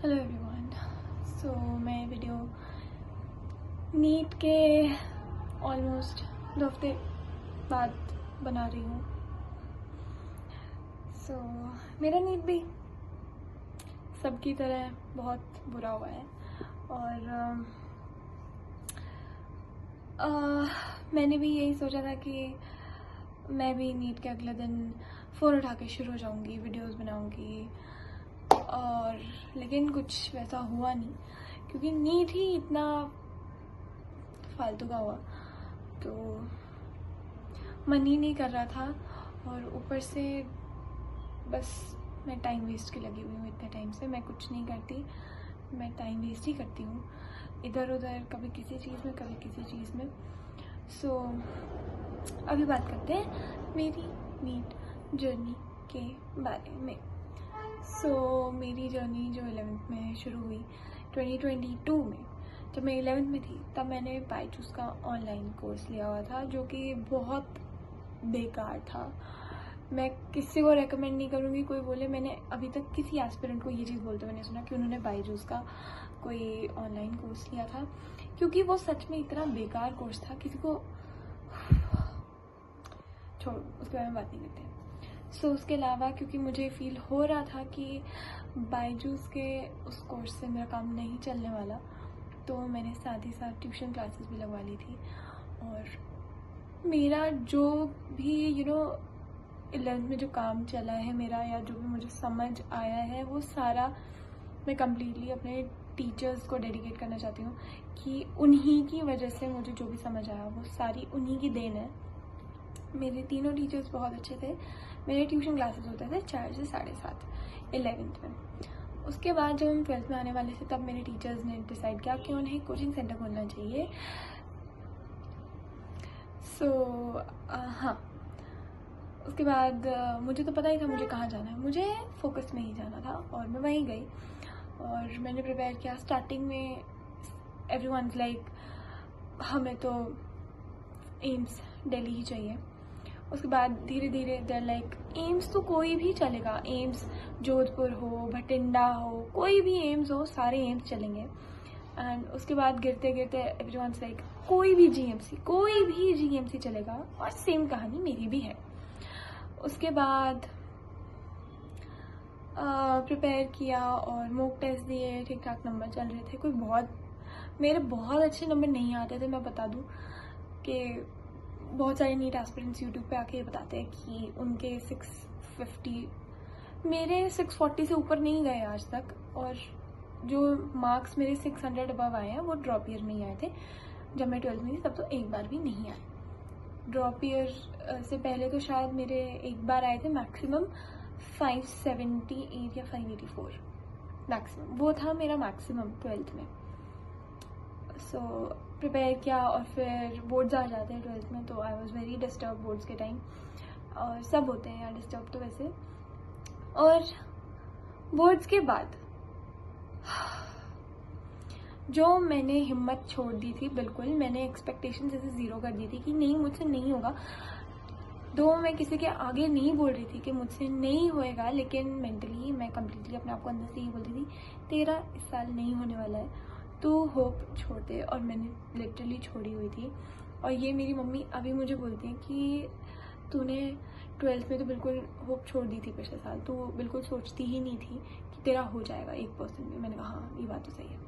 Hello everyone. सो मैं video NEET के almost 2 हफ्ते बाद बना रही हूँ। सो मेरा नीट भी सबकी तरह बहुत बुरा हुआ है और मैंने भी यही सोचा था कि मैं भी नीट के अगले दिन फ़ोन उठा के शुरू हो जाऊँगी, वीडियोस बनाऊँगी, और लेकिन कुछ वैसा हुआ नहीं क्योंकि नीट ही इतना फालतू का हुआ तो मन ही नहीं कर रहा था। और ऊपर से बस मैं टाइम वेस्ट की लगी हुई हूँ। इतने टाइम से मैं कुछ नहीं करती, मैं टाइम वेस्ट ही करती हूँ इधर उधर, कभी किसी चीज़ में कभी किसी चीज़ में। सो अभी बात करते हैं मेरी नीट जर्नी के बारे में। सो मेरी जर्नी जो 11th में शुरू हुई 2022 में, जब मैं 11th में थी तब मैंने बायजूस का ऑनलाइन कोर्स लिया हुआ था जो कि बहुत बेकार था। मैं किसी को रेकमेंड नहीं करूँगी। कोई बोले, मैंने अभी तक किसी एस्पिरेंट को ये चीज़ बोलते हुए नहीं सुना कि उन्होंने बायजूस का कोई ऑनलाइन कोर्स लिया था, क्योंकि वो सच में इतना बेकार कोर्स था। किसी को छोड़, उसके बारे में बात नहीं करते। सो उसके अलावा क्योंकि मुझे फील हो रहा था कि बायजूस के उस कोर्स से मेरा काम नहीं चलने वाला, तो मैंने साथ ही साथ ट्यूशन क्लासेस भी लगवा ली थी। और मेरा जो भी 11th में जो काम चला है मेरा, या जो भी मुझे समझ आया है, वो सारा मैं कम्प्लीटली अपने टीचर्स को डेडिकेट करना चाहती हूँ कि उन्हीं की वजह से मुझे जो भी समझ आया वो सारी उन्हीं की देन है। मेरे तीनों टीचर्स बहुत अच्छे थे। मेरे ट्यूशन क्लासेस होते थे 4 से 7:30 11th में। उसके बाद जब हम 12th में आने वाले थे तब मेरे टीचर्स ने डिसाइड किया कि उन्हें कोचिंग सेंटर खोलना चाहिए। सो हाँ, उसके बाद मुझे तो पता ही था मुझे कहाँ जाना है। मुझे फोकस में ही जाना था और मैं वहीं गई और मैंने प्रिपेयर किया। स्टार्टिंग में एवरीवन इज़ लाइक हमें तो एम्स दिल्ली ही चाहिए। उसके बाद धीरे धीरे देर लाइक एम्स तो कोई भी चलेगा, एम्स जोधपुर हो, भटिंडा हो, कोई भी एम्स हो, सारे एम्स चलेंगे। एंड उसके बाद गिरते गिरते एवरीवन्स लाइक कोई भी जीएमसी चलेगा। और सेम कहानी मेरी भी है। उसके बाद प्रिपेयर किया और मॉक टेस्ट दिए, ठीक ठाक नंबर चल रहे थे। मेरे बहुत अच्छे नंबर नहीं आते थे। मैं बता दूं कि बहुत सारे नीट एस्पिरेंट्स यूट्यूब पे आके ये बताते हैं कि उनके 650, मेरे 640 से ऊपर नहीं गए आज तक। और जो मार्क्स मेरे 600 अबव आए हैं वो ड्रॉप ईयर में ही आए थे। जब मैं 12th में थी तब तो एक बार भी नहीं आए। ड्रॉप ईयर से पहले तो शायद मेरे एक बार आए थे मैक्सिमम 578 या 584 मैक्सिमम, वो था मेरा मैक्सिमम 12th में। सो प्रिपेयर किया और फिर बोर्ड्स आ जाते हैं 12th में, तो I was very disturb boards के टाइम। और सब होते हैं यार डिस्टर्ब तो वैसे। और बोर्ड्स के बाद जो मैंने हिम्मत छोड़ दी थी, बिल्कुल मैंने एक्सपेक्टेशन जैसे ज़ीरो कर दी थी कि नहीं, मुझसे नहीं होगा। दो मैं किसी के आगे नहीं बोल रही थी कि मुझसे नहीं होएगा, लेकिन मेंटली मैं कम्प्लीटली अपने आप को अंदर से ही बोलती थी तेरा इस साल नहीं होने वाला है, तो होप छोड़ दे। और मैंने लिटरली छोड़ी हुई थी। और ये मेरी मम्मी अभी मुझे बोलती हैं कि तूने 12th में तो बिल्कुल होप छोड़ दी थी पिछले साल, तो बिल्कुल सोचती ही नहीं थी कि तेरा हो जाएगा 1% भी। मैंने कहा हाँ, ये बात तो सही है।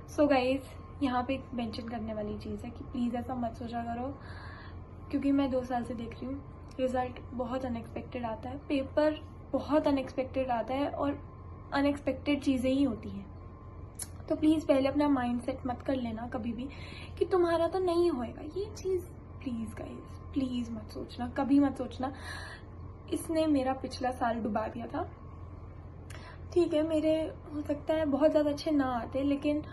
सो गाइज, यहाँ पे एक मेंशन करने वाली चीज़ है कि प्लीज़ ऐसा मत सोचा करो, क्योंकि मैं 2 साल से देख रही हूँ रिज़ल्ट बहुत अनएक्सपेक्टेड आता है, पेपर बहुत अनएक्सपेक्टेड आता है और अनएक्सपेक्टेड चीज़ें ही होती हैं। तो प्लीज़ पहले अपना माइंड सेट मत कर लेना कभी भी कि तुम्हारा तो नहीं होएगा। ये चीज़ प्लीज़ गाइज, प्लीज़ मत सोचना, कभी मत सोचना। इसने मेरा पिछला साल डुबा दिया था। ठीक है, मेरे हो सकता है बहुत ज़्यादा अच्छे ना आते, लेकिन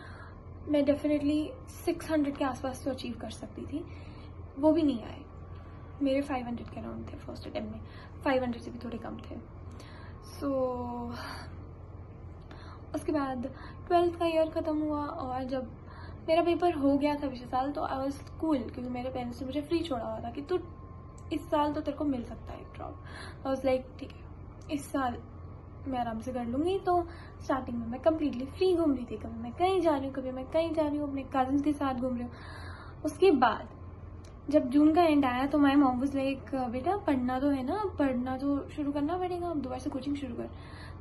मैं डेफिनेटली 600 के आसपास तो अचीव कर सकती थी। वो भी नहीं आए। मेरे 500 के अराउंड थे फर्स्ट अटेम्प्ट में, 500 से भी थोड़े कम थे। सो उसके बाद 12th का ईयर ख़त्म हुआ और जब मेरा पेपर हो गया था पिछले साल, तो आई वॉज कूल, क्योंकि मेरे पेरेंट्स ने मुझे फ्री छोड़ा हुआ था कि इस साल तो तेरे को मिल सकता है ड्रॉप। आई वॉज लाइक ठीक है, इस साल मैं आराम से कर लूँगी। तो स्टार्टिंग में मैं कम्प्लीटली फ्री घूम रही थी, कभी मैं कहीं जा रही हूँ, कभी मैं कहीं जा रही हूँ, अपने कज़न्स के साथ घूम रही हूँ। उसके बाद जब जून का एंड आया तो माई मॉम वाज लाइक, बेटा पढ़ना तो है ना, पढ़ना तो शुरू करना पड़ेगा, अब दोबारा से कोचिंग शुरू कर।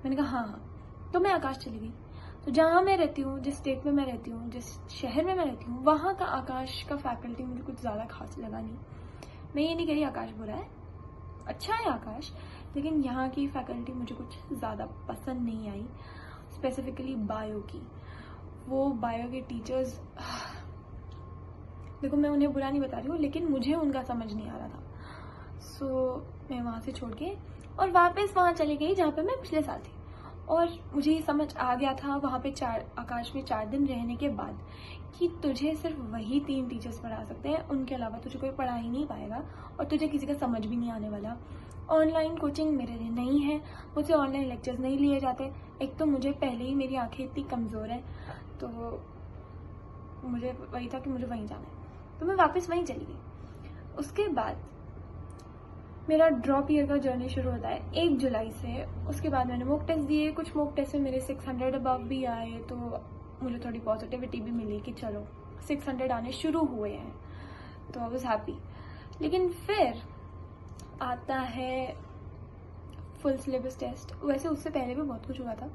मैंने कहा हाँ हाँ। तो मैं आकाश चली गई। तो जहाँ मैं रहती हूँ, जिस स्टेट में मैं रहती हूँ, जिस शहर में मैं रहती हूँ, वहाँ का आकाश का फैकल्टी मुझे कुछ ज़्यादा खास लगा नहीं। मैं ये नहीं कह रही आकाश बुरा है, अच्छा है आकाश, लेकिन यहाँ की फैकल्टी मुझे कुछ ज़्यादा पसंद नहीं आई। स्पेसिफिकली बायो की, वो बायो के टीचर्स, देखो मैं उन्हें बुरा नहीं बता रही हूँ, लेकिन मुझे उनका समझ नहीं आ रहा था। सो मैं वहाँ से छोड़ के और वापस वहाँ चली गई जहाँ पे मैं पिछले साल थी। और मुझे ये समझ आ गया था वहाँ पे आकाश में 4 दिन रहने के बाद कि तुझे सिर्फ वही 3 टीचर्स पढ़ा सकते हैं, उनके अलावा तुझे कोई पढ़ा ही नहीं पाएगा और तुझे किसी का समझ भी नहीं आने वाला। ऑनलाइन कोचिंग मेरे लिए नहीं है, मुझे ऑनलाइन लेक्चर्स नहीं लिए जाते। एक तो मुझे पहले ही मेरी आंखें इतनी कमज़ोर हैं, तो मुझे वही था कि मुझे वहीं जाना है। तो मैं वापस वहीं चली गई। उसके बाद मेरा ड्रॉप ईयर का जर्नी शुरू होता है 1 जुलाई से। उसके बाद मैंने मॉक टेस्ट दिए, कुछ मॉक टेस्ट में मेरे 600 अबव भी आए, तो मुझे थोड़ी पॉजिटिविटी भी मिली कि चलो 600 आने शुरू हुए हैं, तो आई वाज हैप्पी। लेकिन फिर आता है फुल सिलेबस टेस्ट। वैसे उससे पहले भी बहुत कुछ हुआ था।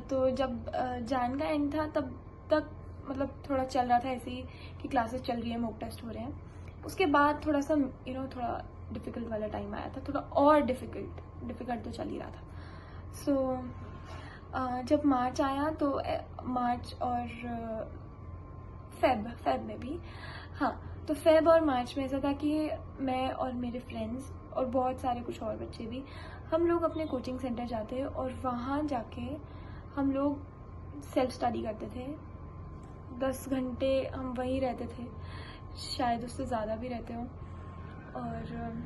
तो जब जान का एंड था तब तक मतलब थोड़ा चल रहा था ऐसे ही कि क्लासेस चल रही है, मॉक टेस्ट हो रहे हैं। उसके बाद थोड़ा सा थोड़ा डिफ़िकल्ट वाला टाइम आया था, थोड़ा और डिफ़िकल्ट तो चल ही रहा था। सो जब मार्च आया तो मार्च और फेब में भी, हाँ, तो फेब और मार्च में ऐसा था कि मैं और मेरे फ्रेंड्स और बहुत सारे कुछ और बच्चे भी, हम लोग अपने कोचिंग सेंटर जाते और वहाँ जाके हम लोग सेल्फ स्टडी करते थे। 10 घंटे हम वहीं रहते थे, शायद उससे ज़्यादा भी रहते हों। और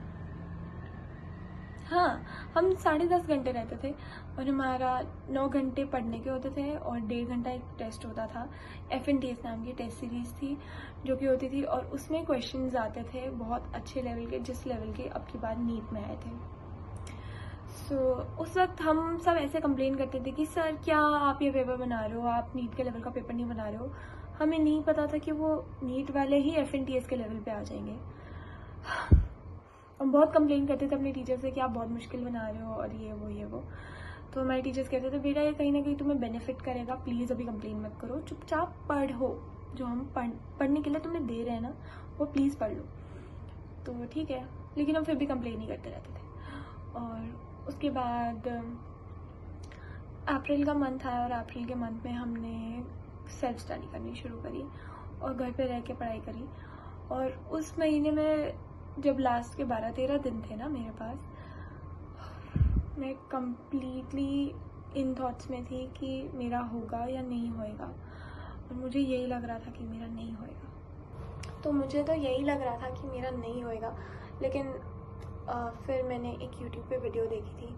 हाँ, हम 10.5 घंटे रहते थे और हमारा 9 घंटे पढ़ने के होते थे और 1.5 घंटा एक टेस्ट होता था। FNTS नाम की टेस्ट सीरीज़ थी जो कि होती थी, और उसमें क्वेश्चंस आते थे बहुत अच्छे लेवल के, जिस लेवल के अब की बार नीट में आए थे। सो उस वक्त हम सब ऐसे कंप्लेन करते थे कि सर क्या आप ये पेपर बना रहे हो, आप नीट के लेवल का पेपर नहीं बना रहे हो। हमें नहीं पता था कि वो नीट वाले ही FNTS के लेवल पे आ जाएंगे। हम बहुत कंप्लेन करते थे अपने टीचर से कि आप बहुत मुश्किल बना रहे हो और ये वो। तो हमारे टीचर्स कहते थे बेटा ये कहीं ना कहीं तुम्हें बेनिफिट करेगा, प्लीज़ अभी कंप्लेन मत करो, चुपचाप पढ़ो, जो हम पढ़ने के लिए तुम्हें दे रहे हैं ना वो प्लीज़ पढ़ लो। तो ठीक है, लेकिन हम फिर भी कंप्लेन ही करते रहते थे। और उसके बाद अप्रैल का मंथ आया और अप्रैल के मंथ में हमने सेल्फ स्टडी करनी शुरू करी और घर पे रह के पढ़ाई करी। और उस महीने में जब लास्ट के 12-13 दिन थे ना मेरे पास, मैं कम्प्लीटली इन थॉट्स में थी कि मेरा होगा या नहीं होएगा, और मुझे यही लग रहा था कि मेरा नहीं होएगा। तो मुझे तो यही लग रहा था कि मेरा नहीं होएगा, लेकिन फिर मैंने एक यूट्यूब पे वीडियो देखी थी,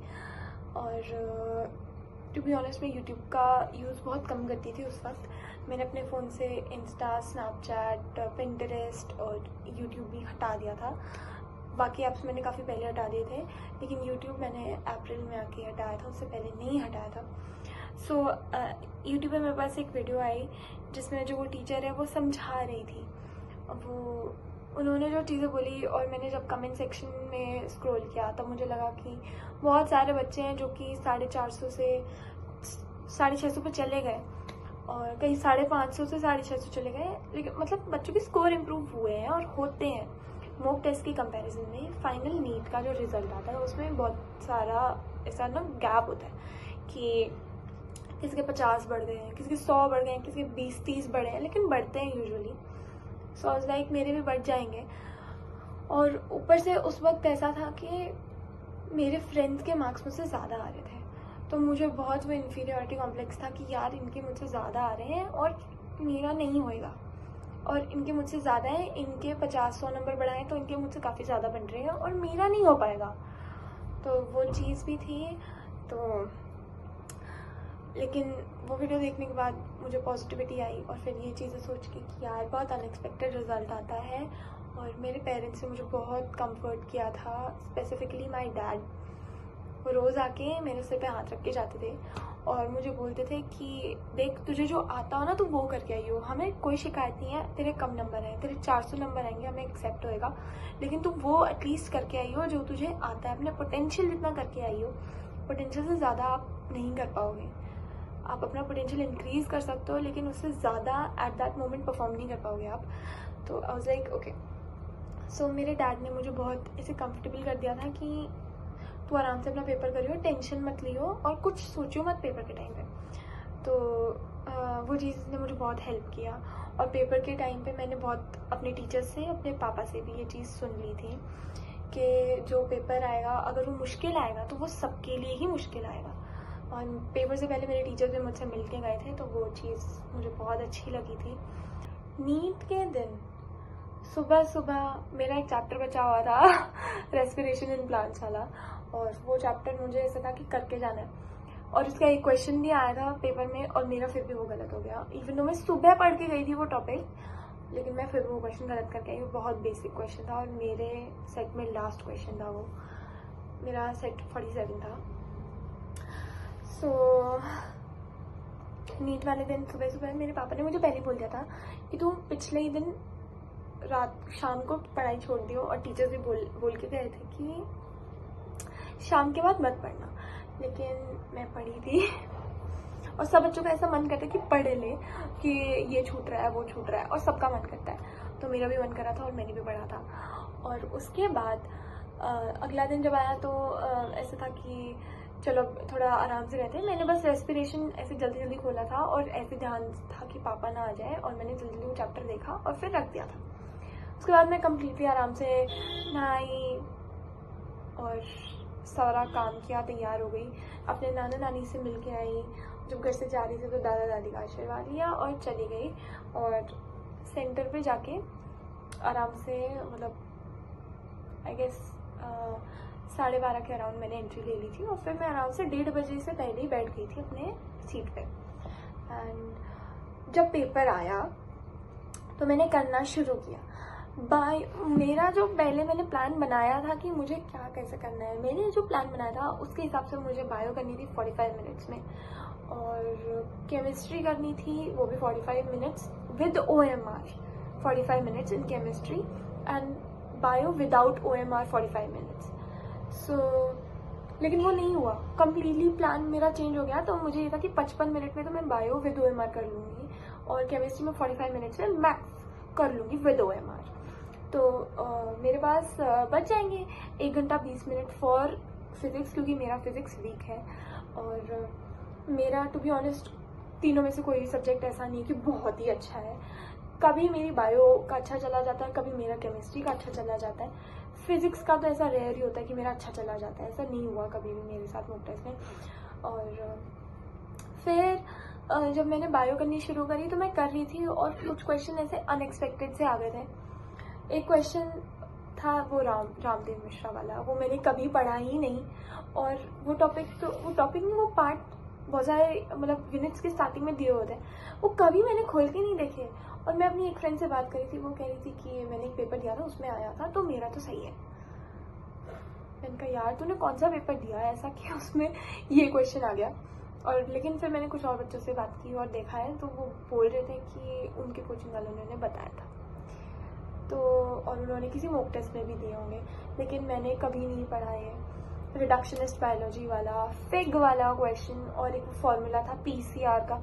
और टू बी ऑनेस्ट मैं यूट्यूब का यूज़ बहुत कम करती थी उस वक्त। मैंने अपने फ़ोन से इंस्टा, स्नैपचैट, पिंटरेस्ट और यूट्यूब भी हटा दिया था। बाकी ऐप्स मैंने काफ़ी पहले हटा दिए थे, लेकिन यूट्यूब मैंने अप्रैल में आके हटाया था, उससे पहले नहीं हटाया था। सो यूट्यूब पे मेरे पास एक वीडियो आई जिसमें जो वो टीचर है वो समझा रही थी। वो उन्होंने जो चीज़ें बोली, और मैंने जब कमेंट सेक्शन में स्क्रॉल किया तब मुझे लगा कि बहुत सारे बच्चे हैं जो कि 450 से 650 पे चले गए, और कहीं 550 से 650 चले गए, लेकिन मतलब बच्चों के स्कोर इम्प्रूव हुए हैं और होते हैं। मॉक टेस्ट की कंपैरिजन में फाइनल नीट का जो रिज़ल्ट आता है उसमें बहुत सारा ऐसा ना गैप होता है कि किसी के 50 बढ़ गए हैं, किसी के 100 बढ़ गए हैं, किसी के 20-30 बढ़े हैं, लेकिन बढ़ते हैं usually. So I was like मेरे भी बढ़ जाएंगे। और ऊपर से उस वक्त ऐसा था कि मेरे फ्रेंड्स के मार्क्स मुझसे ज़्यादा आ रहे थे, तो मुझे बहुत वो इन्फीरियरिटी कॉम्प्लेक्स था कि यार इनके मुझसे ज़्यादा आ रहे हैं और मेरा नहीं होएगा, और इनके मुझसे ज़्यादा हैं, इनके 50-100 नंबर बढ़ाएं तो इनके मुझसे काफ़ी ज़्यादा बन रहे हैं और मेरा नहीं हो पाएगा। तो वो चीज़ भी थी। तो लेकिन वो वीडियो देखने के बाद मुझे पॉजिटिविटी आई, और फिर ये चीज़ें सोच के कि यार बहुत अनएक्सपेक्टेड रिज़ल्ट आता है। और मेरे पेरेंट्स ने मुझे बहुत कंफर्ट किया था, स्पेसिफिकली माय डैड। वो रोज़ आके मेरे सिर पे हाथ रख के जाते थे और मुझे बोलते थे कि देख, तुझे जो आता हो ना तू वो करके आई हो, हमें कोई शिकायत नहीं है, तेरे कम नंबर हैं, तेरे 400 नंबर आएंगे, हमें एक्सेप्ट होएगा, लेकिन तू वो एटलीस्ट करके आई हो जो तुझे आता है, अपने पोटेंशियल जितना करके आई हो। पोटेंशियल से ज़्यादा आप नहीं कर पाओगे, आप अपना पोटेंशियल इंक्रीज़ कर सकते हो लेकिन उससे ज़्यादा एट दैट मोमेंट परफॉर्म नहीं कर पाओगे आप। तो आई वाज लाइक ओके। सो मेरे डैड ने मुझे बहुत ऐसे कंफर्टेबल कर दिया था कि तू आराम से अपना पेपर करियो, टेंशन मत लियो और कुछ सोचियो मत पेपर के टाइम पे। तो वो चीज़ ने मुझे बहुत हेल्प किया। और पेपर के टाइम पे मैंने बहुत अपने टीचर से, अपने पापा से भी ये चीज़ सुन ली थी कि जो पेपर आएगा अगर वो मुश्किल आएगा तो वो सबके लिए ही मुश्किल आएगा। और पेपर से पहले मेरे टीचर भी मुझसे मिल के गए थे, तो वो चीज़ मुझे बहुत अच्छी लगी थी। नीट के दिन सुबह सुबह मेरा एक चैप्टर बचा हुआ था रेस्पिरेशन इन प्लांट्स वाला, और वो चैप्टर मुझे ऐसा था कि करके जाना है, और उसका एक क्वेश्चन भी आया था पेपर में और मेरा फिर भी वो गलत हो गया। इवन तो मैं सुबह पढ़ के गई थी वो टॉपिक, लेकिन मैं फिर वो क्वेश्चन गलत करके आई। वो बहुत बेसिक क्वेश्चन था और मेरे सेट में लास्ट क्वेश्चन था वो, मेरा सेट 47 था। सो नीट वाले दिन सुबह सुबह मेरे पापा ने मुझे पहले बोल दिया था कि तुम पिछले ही दिन रात शाम को पढ़ाई छोड़ दियो, और टीचर्स भी बोल के गए थे कि शाम के बाद मत पढ़ना, लेकिन मैं पढ़ी थी। और सब बच्चों का ऐसा मन करता है कि पढ़ ले, कि ये छूट रहा है वो छूट रहा है, और सबका मन करता है, तो मेरा भी मन करा था और मैंने भी पढ़ा था। और उसके बाद अगला दिन जब आया तो ऐसा था कि चलो थोड़ा आराम से रहते हैं। मैंने बस रेस्पिरेशन ऐसे जल्दी जल्दी खोला था और ऐसे ध्यान था कि पापा ना आ जाए, और मैंने जल्दी वो चैप्टर देखा और फिर रख दिया था। उसके बाद मैं कम्प्लीटली आराम से नहाई और सारा काम किया, तैयार हो गई, अपने नाना नानी से मिल के आई। जब घर से जा रही थी तो दादा दादी का आशीर्वाद लिया और चली गई, और सेंटर पे जाके आराम से, मतलब आई गेस 12:30 के अराउंड मैंने एंट्री ले ली थी, और फिर मैं आराम से 1:30 बजे से पहले ही बैठ गई थी अपने सीट पे। एंड जब पेपर आया तो मैंने करना शुरू किया। मेरा जो पहले मैंने प्लान बनाया था कि मुझे क्या कैसे करना है, मैंने जो प्लान बनाया था उसके हिसाब से मुझे बायो करनी थी 45 मिनट्स में, और केमिस्ट्री करनी थी वो भी 45 minutes with OMR, 45 minutes in chemistry, and bio without OMR 45 minutes. So लेकिन वो नहीं हुआ, कम्प्लीटली प्लान मेरा चेंज हो गया। तो मुझे ये था कि 55 मिनट में तो मैं बायो विद OMR कर लूँगी, और केमिस्ट्री में 45 मिनट्स में मैथ्स कर लूँगी विद OMR। तो मेरे पास बच जाएंगे 1 घंटा 20 मिनट फॉर फिज़िक्स, क्योंकि मेरा फिज़िक्स वीक है, और मेरा टू बी ऑनेस्ट तीनों में से कोई भी सब्जेक्ट ऐसा नहीं कि बहुत ही अच्छा है। कभी मेरी बायो का अच्छा चला जाता है, कभी मेरा केमिस्ट्री का अच्छा चला जाता है। फिज़िक्स का तो ऐसा रेयर ही होता है कि मेरा अच्छा चला जाता है, ऐसा नहीं हुआ कभी भी मेरे साथ मॉक टेस्ट में। और फिर जब मैंने बायो करनी शुरू करी तो मैं कर रही थी, और कुछ क्वेश्चन ऐसे अनएक्सपेक्टेड से आ गए थे। एक क्वेश्चन था वो रामदेव मिश्रा वाला, वो मैंने कभी पढ़ा ही नहीं, और वो टॉपिक में वो पार्ट बहुत सारे मतलब यूनिट्स के स्टार्टिंग में दिए होते हैं, वो कभी मैंने खोल के नहीं देखे। और मैं अपनी एक फ्रेंड से बात करी थी, वो कह रही थी कि मैंने एक पेपर दिया था उसमें आया था, तो मेरा तो सही है। मैंने कहा यार तूने कौन सा पेपर दिया है ऐसा कि उसमें ये क्वेश्चन आ गया। और लेकिन फिर मैंने कुछ और बच्चों से बात की और देखा है, तो वो बोल रहे थे कि उनके कोचिंग वालों ने बताया था, तो और उन्होंने किसी मॉक टेस्ट में भी दिए होंगे, लेकिन मैंने कभी नहीं पढ़ा है। रिडक्शनिस्ट बायोलॉजी वाला फिग वाला क्वेश्चन, और एक फॉर्मूला था PCR का,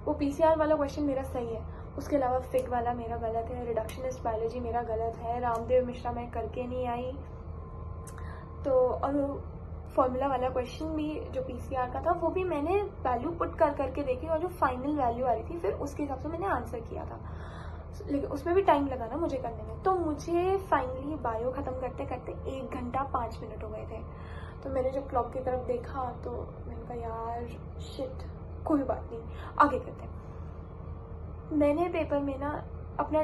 वो PCR वाला क्वेश्चन मेरा सही है, उसके अलावा फिग वाला मेरा गलत है, रिडक्शनिस्ट बायोलॉजी मेरा गलत है, रामदेव मिश्रा मैं करके नहीं आई। तो और फॉर्मूला वाला क्वेश्चन भी जो PCR का था वो भी मैंने वैल्यू पुट करके देखी, और जो फाइनल वैल्यू आ रही थी फिर उसके हिसाब से मैंने आंसर किया था, लेकिन उसमें भी टाइम लगा ना मुझे करने में। तो मुझे फाइनली बायो ख़त्म करते करते 1 घंटा 5 मिनट हो गए थे। तो मैंने जब क्लॉक की तरफ देखा तो मैंने कहा यार शिट, कोई बात नहीं आगे करते हैं। मैंने पेपर में ना अपना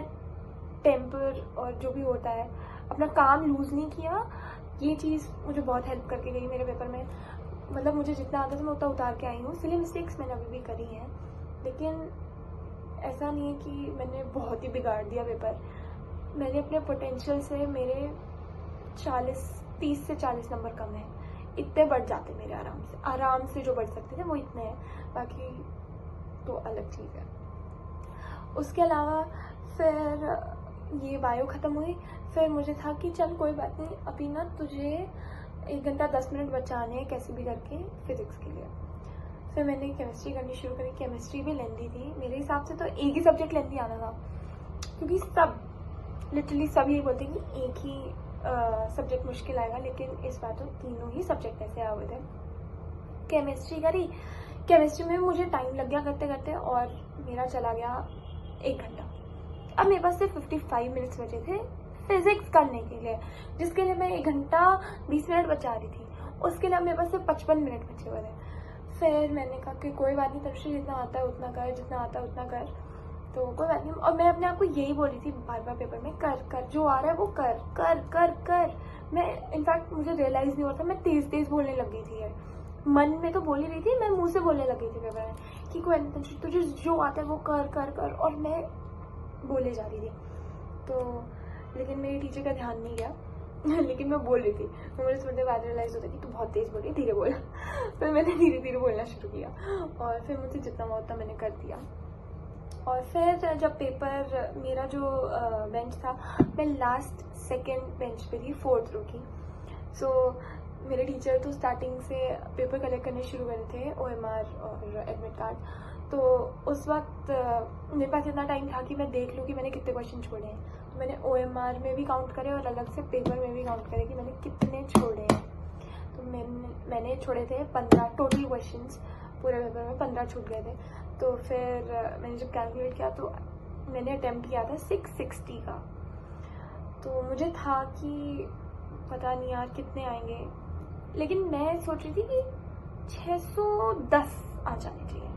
टेम्पर और जो भी होता है अपना काम लूज़ नहीं किया, ये चीज़ मुझे बहुत हेल्प करके गई मेरे पेपर में। मतलब मुझे जितना आता था मैं उतना उतार के आई हूँ। सिली मिस्टेक्स मैंने अभी भी करी हैं, लेकिन ऐसा नहीं है कि मैंने बहुत ही बिगाड़ दिया पेपर। मैंने अपने पोटेंशियल से मेरे 30 से 40 नंबर कम है, इतने बढ़ जाते मेरे आराम से जो बढ़ सकते थे वो इतने हैं, बाकी तो अलग चीज़ है। उसके अलावा फिर ये बायो ख़त्म हुई, फिर मुझे था कि चल कोई बात नहीं, अभी ना तुझे 1 घंटा 10 मिनट बचाने हैं कैसे भी करके फिज़िक्स के लिए। फिर मैंने केमिस्ट्री करनी शुरू करी। केमिस्ट्री भी लेंदी थी मेरे हिसाब से, तो एक ही सब्जेक्ट लेंदी आना था, क्योंकि सब लिटरली सब यही बोलते हैं कि एक ही सब्जेक्ट मुश्किल आएगा, लेकिन इस बार तो तीनों ही सब्जेक्ट ऐसे आए हुए थे। केमिस्ट्री करी, केमिस्ट्री में मुझे टाइम लग गया करते करते, और मेरा चला गया 1 घंटा। अब मेरे पास सिर्फ 55 मिनट्स बचे थे फिजिक्स करने के लिए, जिसके लिए मैं 1 घंटा 20 मिनट बचा रही थी, उसके लिए मेरे पास सिर्फ 55 मिनट बचे हुए थे। फिर मैंने कहा कि कोई बात नहीं तनुश्री, जितना आता है उतना कर, जितना आता है उतना कर, तो कोई बात नहीं। और मैं अपने आप को यही बोल रही थी बार बार पेपर में, कर कर, जो आ रहा है वो कर कर कर कर। मैं इनफैक्ट मुझे रियलाइज़ नहीं होता, मैं तेज़ तेज़ बोलने लग गई थी यार, मन में तो बोल ही रही थी, मैं मुंह से बोलने लग गई थी पेपर में कि कोई नहीं, तुझे जो आता है वो कर कर कर, और मैं बोले जा रही थी। तो लेकिन मेरी टीचर का ध्यान नहीं गया लेकिन मैं बोल रही थी, तो मुझे थोड़ी देर बाद रियलाइज़ होता कि तू बहुत तेज़ बोल रही है, धीरे बोल फिर मैंने धीरे धीरे बोलना शुरू किया, और फिर मुझसे जितना हुआ उतना मैंने कर दिया। और फिर जब पेपर, मेरा जो बेंच था, मैं लास्ट सेकंड बेंच पे थी, 4th रो की। सो मेरे टीचर तो स्टार्टिंग से पेपर कलेक्ट करने शुरू करे थे, OMR और एडमिट कार्ड। तो उस वक्त मेरे पास इतना टाइम था कि मैं देख लूँ कि मैंने कितने क्वेश्चन छोड़े हैं। तो मैंने OMR में भी काउंट करे और अलग से पेपर में भी काउंट करे कि मैंने कितने छोड़े हैं। तो मैंने छोड़े थे 15 टोटल क्वेश्चंस, पूरे पेपर में 15 छूट गए थे। तो फिर मैंने जब कैलकुलेट किया तो मैंने अटेम्प्ट किया था 660 का। तो मुझे था कि पता नहीं यार कितने आएंगे, लेकिन मैं सोच रही थी कि 610 आ जाने चाहिए,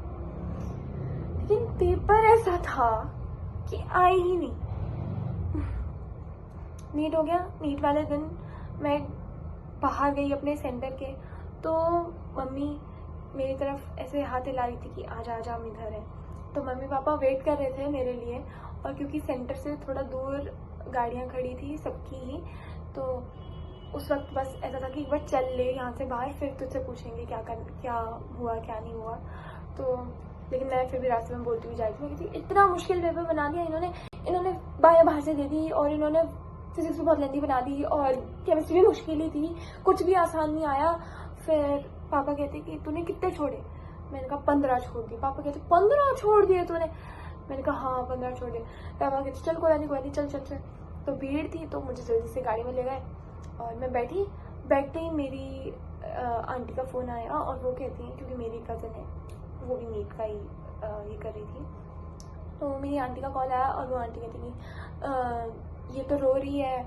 लेकिन पेपर ऐसा था कि आए ही नहीं। नीट हो गया। नीट वाले दिन मैं बाहर गई अपने सेंटर के, तो मम्मी मेरी तरफ ऐसे हाथ हिला रही थी कि आजा आजा हम इधर हैं। तो मम्मी पापा वेट कर रहे थे मेरे लिए, और क्योंकि सेंटर से थोड़ा दूर गाड़ियाँ खड़ी थी सबकी ही, तो उस वक्त बस ऐसा था कि एक बार चल ले यहाँ से बाहर, फिर तुझसे पूछेंगे क्या हुआ क्या नहीं हुआ। तो लेकिन मैं फिर भी रास्ते में बोलती हुई जा रही थी, मैं कहती इतना मुश्किल पेपर बना दिया इन्होंने बायो भाषा दे दी, और इन्होंने फिजिक्स भी बहुत लेंदी बना दी, और केमिस्ट्री भी मुश्किल ही थी, कुछ भी आसान नहीं आया। फिर पापा कहते कि तूने कितने छोड़े? मैंने कहा 15 छोड़ दिए। पापा कहते 15 छोड़ दिए तूने? मैंने कहा हाँ 15 छोड़ दिए। पापा कहते चल कोई नहीं चल चल चल। तो भीड़ थी तो मुझे जल्दी से गाड़ी में ले गए, और मैं बैठते ही मेरी आंटी का फ़ोन आया, और वो कहती हैं, क्योंकि मेरी कज़न है वो भी नीट का ही ये कर रही थी, तो मेरी आंटी का कॉल आया, और वो आंटी कहती कि ये तो रो रही है,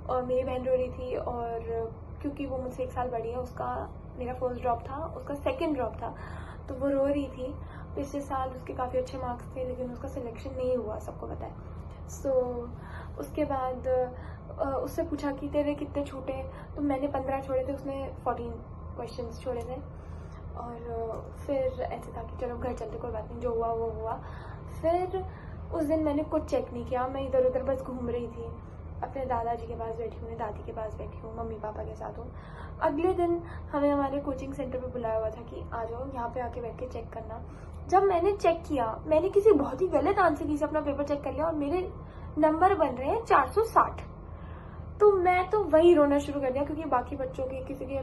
और मेरी बहन रो रही थी, और क्योंकि वो मुझसे 1 साल बड़ी है, उसका मेरा फर्स्ट ड्रॉप था, उसका सेकंड ड्रॉप था, तो वो रो रही थी। पिछले साल उसके काफ़ी अच्छे मार्क्स थे, लेकिन उसका सिलेक्शन नहीं हुआ, सबको पता है। सो उसके बाद उससे पूछा कि तेरे कितने छूटे, तो मैंने 15 छोड़े थे, उसने 14 क्वेश्चंस छोड़े थे। और फिर ऐसे था कि चलो घर चलते, कोई बात नहीं, जो हुआ वो हुआ। फिर उस दिन मैंने कुछ चेक नहीं किया, मैं इधर उधर बस घूम रही थी, अपने दादाजी के पास बैठी हूँ, दादी के पास बैठी हूँ, मम्मी पापा के साथ हूँ। अगले दिन हमें हमारे कोचिंग सेंटर पे बुलाया हुआ था कि आ जाओ यहाँ पे आके बैठ के चेक करना। जब मैंने चेक किया, मैंने किसी बहुत ही गलत आंसर की से अपना पेपर चेक कर लिया, और मेरे नंबर बन रहे हैं 460। तो मैं तो वही रोना शुरू कर दिया, क्योंकि बाकी बच्चों के किसी के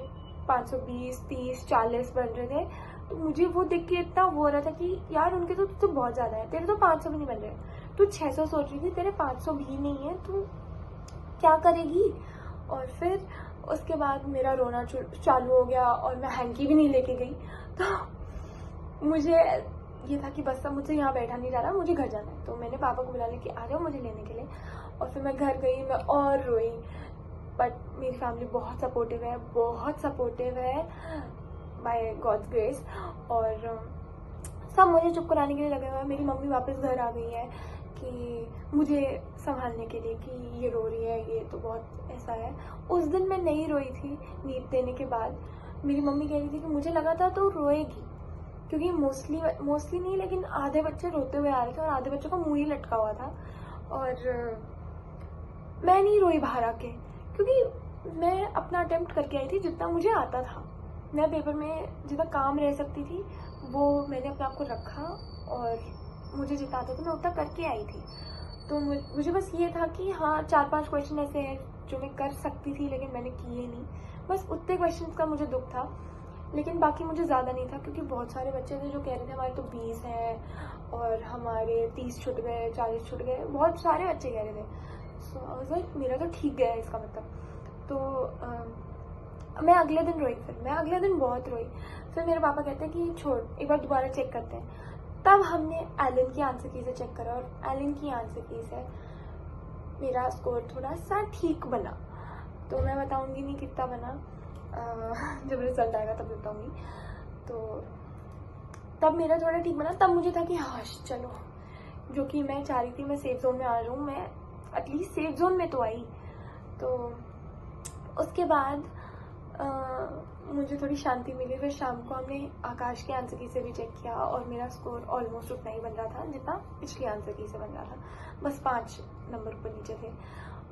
520, 30, 40 बन रहे थे। तो मुझे वो देख के इतना वो हो रहा था कि यार उनके तो बहुत ज़्यादा है, तेरे तो 500 भी नहीं बन रहे, तू 600 सोच रही थी, तेरे 500 भी नहीं है, तू क्या करेगी। और फिर उसके बाद मेरा रोना चालू हो गया, और मैं हैंकी भी नहीं लेके गई। तो मुझे ये था कि बस अब मुझसे यहाँ बैठा नहीं जा रहा, मुझे घर जाना है। तो मैंने पापा को बुला लिया कि आ जाओ मुझे लेने के लिए, और फिर मैं घर गई, मैं और रोई। बट मेरी फैमिली बहुत सपोर्टिव है बाय गॉड्स ग्रेस, और सब मुझे चुप कराने के लिए लगे हुए हैं। मेरी मम्मी वापस घर आ गई है कि मुझे संभालने के लिए कि ये रो रही है, ये तो बहुत ऐसा है। उस दिन मैं नहीं रोई थी नीट देने के बाद। मेरी मम्मी कह रही थी कि मुझे लगा था तो रोएगी, क्योंकि मोस्टली नहीं, लेकिन आधे बच्चे रोते हुए आ रहे थे, और आधे बच्चों का मुंह ही लटका हुआ था। और मैं नहीं रोई बाहर आके, क्योंकि मैं अपना अटेम्प्ट करके आई थी जितना मुझे आता था। मैं पेपर में जितना काम रह सकती थी वो मैंने अपने आप को रखा और मुझे जितना आता था मैं उतना करके आई थी। तो मुझे बस ये था कि हाँ 4-5 क्वेश्चन ऐसे हैं जो मैं कर सकती थी लेकिन मैंने किए नहीं, बस उतने क्वेश्चन का मुझे दुख था। लेकिन बाकी मुझे ज़्यादा नहीं था क्योंकि बहुत सारे बच्चे थे जो कह रहे थे हमारे तो 20 हैं और हमारे 30 छूट गए, 40 छूट गए, बहुत सारे बच्चे कह रहे थे। सो आई वाज लाइक मेरा तो ठीक गया है इसका मतलब। तो मैं अगले दिन रोई, फिर मैं अगले दिन बहुत रोई। फिर मेरे पापा कहते हैं कि छोड़ एक बार दोबारा चेक करते हैं। तब हमने एलन की आंसर की से चेक करा और एलन की आंसर की से मेरा स्कोर थोड़ा सा ठीक बना। तो मैं बताऊंगी नहीं कितना बना, जब रिजल्ट आएगा तब बताऊंगी। तो तब मेरा थोड़ा ठीक बना, तब मुझे था कि हाँ चलो, जो कि मैं चाह रही थी मैं सेफ जोन में आ रहा हूँ, मैं एटलीस्ट सेफ जोन में तो आई। तो उसके बाद मुझे थोड़ी शांति मिली। फिर शाम को हमने आकाश के आंसर की से भी चेक किया और मेरा स्कोर ऑलमोस्ट उतना ही बन रहा था जितना पिछली आंसर की से बन रहा था, बस 5 नंबर ऊपर नीचे थे।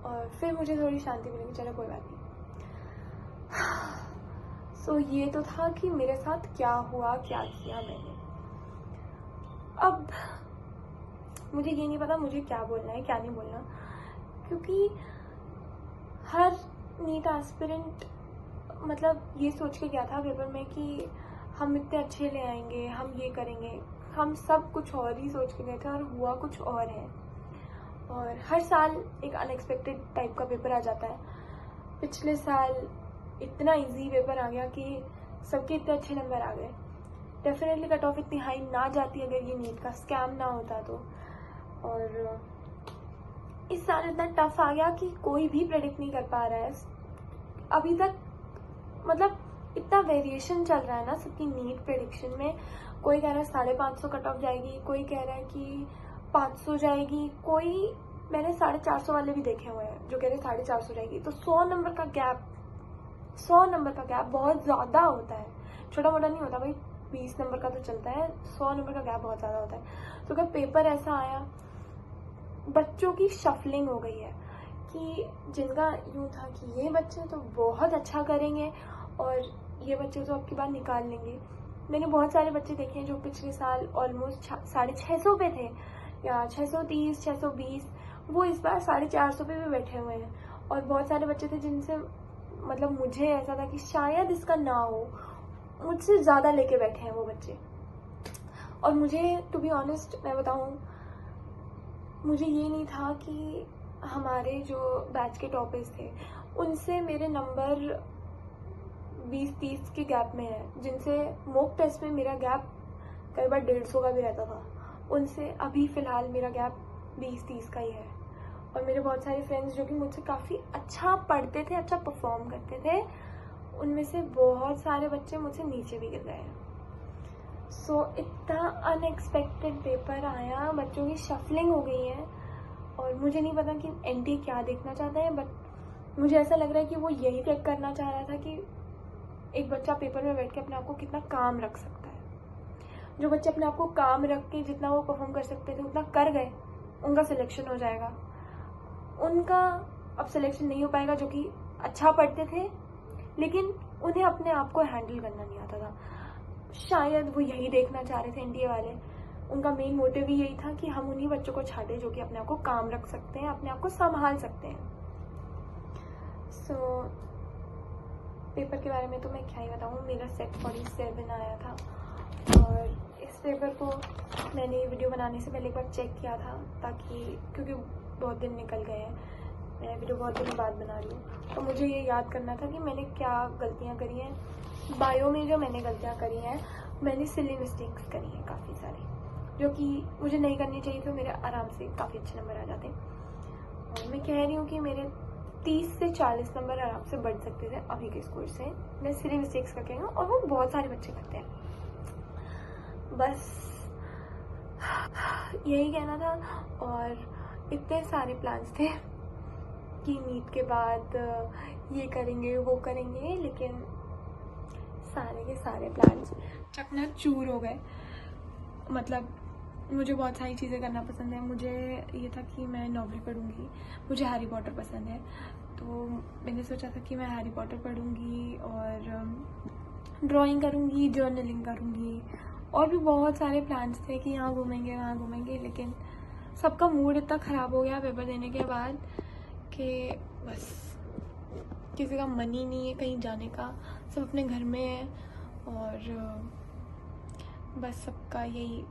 और फिर मुझे थोड़ी शांति मिली कि चलो कोई बात नहीं। सो ये तो था कि मेरे साथ क्या हुआ, क्या किया मैंने। अब मुझे ये नहीं पता मुझे क्या बोलना है क्या नहीं बोलना, क्योंकि हर नीट एस्पिरेंट मतलब ये सोच के गया था पेपर में कि हम इतने अच्छे ले आएंगे, हम ये करेंगे, हम सब कुछ और ही सोच के गए थे और हुआ कुछ और है। और हर साल एक अनएक्सपेक्टेड टाइप का पेपर आ जाता है। पिछले साल इतना इजी पेपर आ गया कि सबके इतने अच्छे नंबर आ गए। डेफिनेटली कट ऑफ इतनी हाई ना जाती अगर ये नीट का स्कैम ना होता तो। और इस साल इतना टफ आ गया कि कोई भी प्रेडिक्ट नहीं कर पा रहा है अभी तक। मतलब इतना वेरिएशन चल रहा है ना सबकी नीट प्रेडिक्शन में। कोई कह रहा है 550 कट ऑफ जाएगी, कोई कह रहा है कि 500 जाएगी, कोई मैंने 450 वाले भी देखे हुए हैं जो कह रहे 450 जाएगी। तो 100 नंबर का गैप बहुत ज़्यादा होता है, छोटा मोटा नहीं होता भाई। 20 नंबर का तो चलता है, 100 नंबर का गैप बहुत ज़्यादा होता है। तो अगर पेपर ऐसा आया, बच्चों की शफलिंग हो गई है कि जिनका यूँ था कि ये बच्चे तो बहुत अच्छा करेंगे और ये बच्चे तो आपकी बात निकाल लेंगे। मैंने बहुत सारे बच्चे देखे हैं जो पिछले साल ऑलमोस्ट 650 पे थे या 630, 620, वो इस बार 450 पे भी बैठे हुए हैं। और बहुत सारे बच्चे थे जिनसे मतलब मुझे ऐसा था कि शायद इसका ना हो, मुझसे ज़्यादा लेके बैठे हैं वो बच्चे। और मुझे टू बी ऑनेस्ट मैं बताऊँ, मुझे ये नहीं था कि हमारे जो बैच के टॉपर्स थे उनसे मेरे नंबर 20-30 के गैप में है, जिनसे मॉक टेस्ट में मेरा गैप कई बार 150 का भी रहता था, उनसे अभी फ़िलहाल मेरा गैप 20-30 का ही है। और मेरे बहुत सारे फ्रेंड्स जो कि मुझसे काफ़ी अच्छा पढ़ते थे, अच्छा परफॉर्म करते थे, उनमें से बहुत सारे बच्चे मुझसे नीचे भी गिर गए हैं। सो इतना अनएक्सपेक्टेड पेपर आया, बच्चों की शफलिंग हो गई है। और मुझे नहीं पता कि एनटीए क्या देखना चाहता है, बट मुझे ऐसा लग रहा है कि वो यही चेक करना चाह रहा था कि एक बच्चा पेपर में बैठ के अपने आप को कितना काम रख सकता है। जो बच्चे अपने आप को काम रख के जितना वो परफॉर्म कर सकते थे उतना कर गए, उनका सिलेक्शन हो जाएगा। उनका अब सिलेक्शन नहीं हो पाएगा जो कि अच्छा पढ़ते थे लेकिन उन्हें अपने आप को हैंडल करना नहीं आता था। शायद वो यही देखना चाह रहे थे एनटीए वाले। उनका मेन मोटिव ही यही था कि हम उन्हीं बच्चों को छाटें जो कि अपने आप को काम रख सकते हैं, अपने आप को संभाल सकते हैं। सो पेपर के बारे में तो मैं क्या ही बताऊँ, मेरा सेट 47 आया था। और इस पेपर को मैंने वीडियो बनाने से पहले एक बार चेक किया था, ताकि क्योंकि बहुत दिन निकल गए हैं, मैं वीडियो बहुत दिनों बाद बना रही हूँ, तो मुझे ये याद करना था कि मैंने क्या गलतियाँ करी हैं। बायो में जो मैंने गलतियाँ करी हैं, मैंने सिली मिस्टेक्स करी हैं काफ़ी सारी, जो कि मुझे नहीं करनी चाहिए थी। मेरे आराम से काफ़ी अच्छे नंबर आ जाते। और मैं कह रही हूँ कि मेरे 30 से 40 नंबर आराम से बढ़ सकते थे अभी के स्कोर से। मैं सिली मिस्टेक्स करके आई हूँ और वो बहुत सारे बच्चे करते हैं। बस यही कहना था। और इतने सारे प्लान्स थे कि नीट के बाद ये करेंगे वो करेंगे, लेकिन सारे के सारे प्लान्स चकनाचूर हो गए। मतलब मुझे बहुत सारी चीज़ें करना पसंद है। मुझे ये था कि मैं नॉवल पढ़ूंगी, मुझे हैरी पॉटर पसंद है, तो मैंने सोचा था कि मैं हैरी पॉटर पढ़ूंगी और ड्राइंग करूँगी, जर्नलिंग करूँगी, और भी बहुत सारे प्लान्स थे कि यहाँ घूमेंगे वहाँ घूमेंगे, लेकिन सबका मूड इतना ख़राब हो गया पेपर देने के बाद कि बस किसी का मन ही नहीं है कहीं जाने का, सब अपने घर में है और बस सबका यही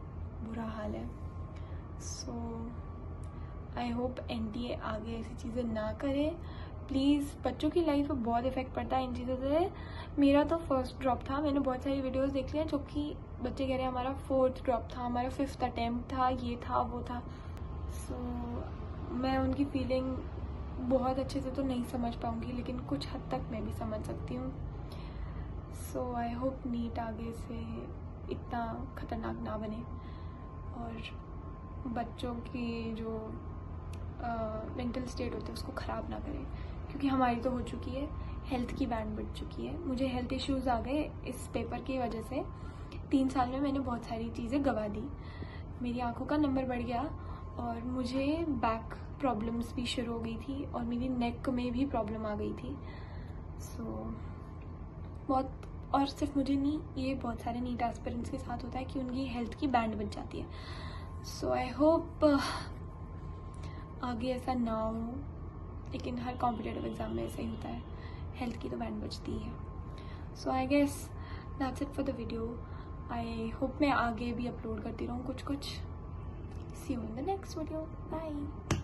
बुरा हाल है। सो आई होप NTA आगे ऐसी चीज़ें ना करे प्लीज़। बच्चों की लाइफ में बहुत इफेक्ट पड़ता है इन चीज़ों से। मेरा तो फर्स्ट ड्रॉप था, मैंने बहुत सारी वीडियोस देख ली हैं जो कि बच्चे कह रहे हैं हमारा 4th ड्रॉप था, हमारा 5th अटेम्प्ट था, ये था वो था। सो मैं उनकी फीलिंग बहुत अच्छे से तो नहीं समझ पाऊँगी, लेकिन कुछ हद तक मैं भी समझ सकती हूँ। सो आई होप नीट आगे से इतना ख़तरनाक ना बने और बच्चों की जो मेंटल स्टेट होता है उसको ख़राब ना करे, क्योंकि हमारी तो हो चुकी है, हेल्थ की बैंड बढ़ चुकी है। मुझे हेल्थ इश्यूज़ आ गए इस पेपर की वजह से। 3 साल में मैंने बहुत सारी चीज़ें गंवा दी, मेरी आंखों का नंबर बढ़ गया और मुझे बैक प्रॉब्लम्स भी शुरू हो गई थी और मेरी नेक में भी प्रॉब्लम आ गई थी। सो बहुत, और सिर्फ मुझे नहीं, ये बहुत सारे नीट एस्पिरेंट्स के साथ होता है कि उनकी हेल्थ की बैंड बच जाती है। सो आई होप आगे ऐसा ना हो, लेकिन हर कॉम्पिटिटिव एग्ज़ाम में ऐसा ही होता है, हेल्थ की तो बैंड बचती है। So I guess that's it for the video. I hope मैं आगे भी अपलोड करती रहूँ कुछ कुछ। See you in the next video, bye.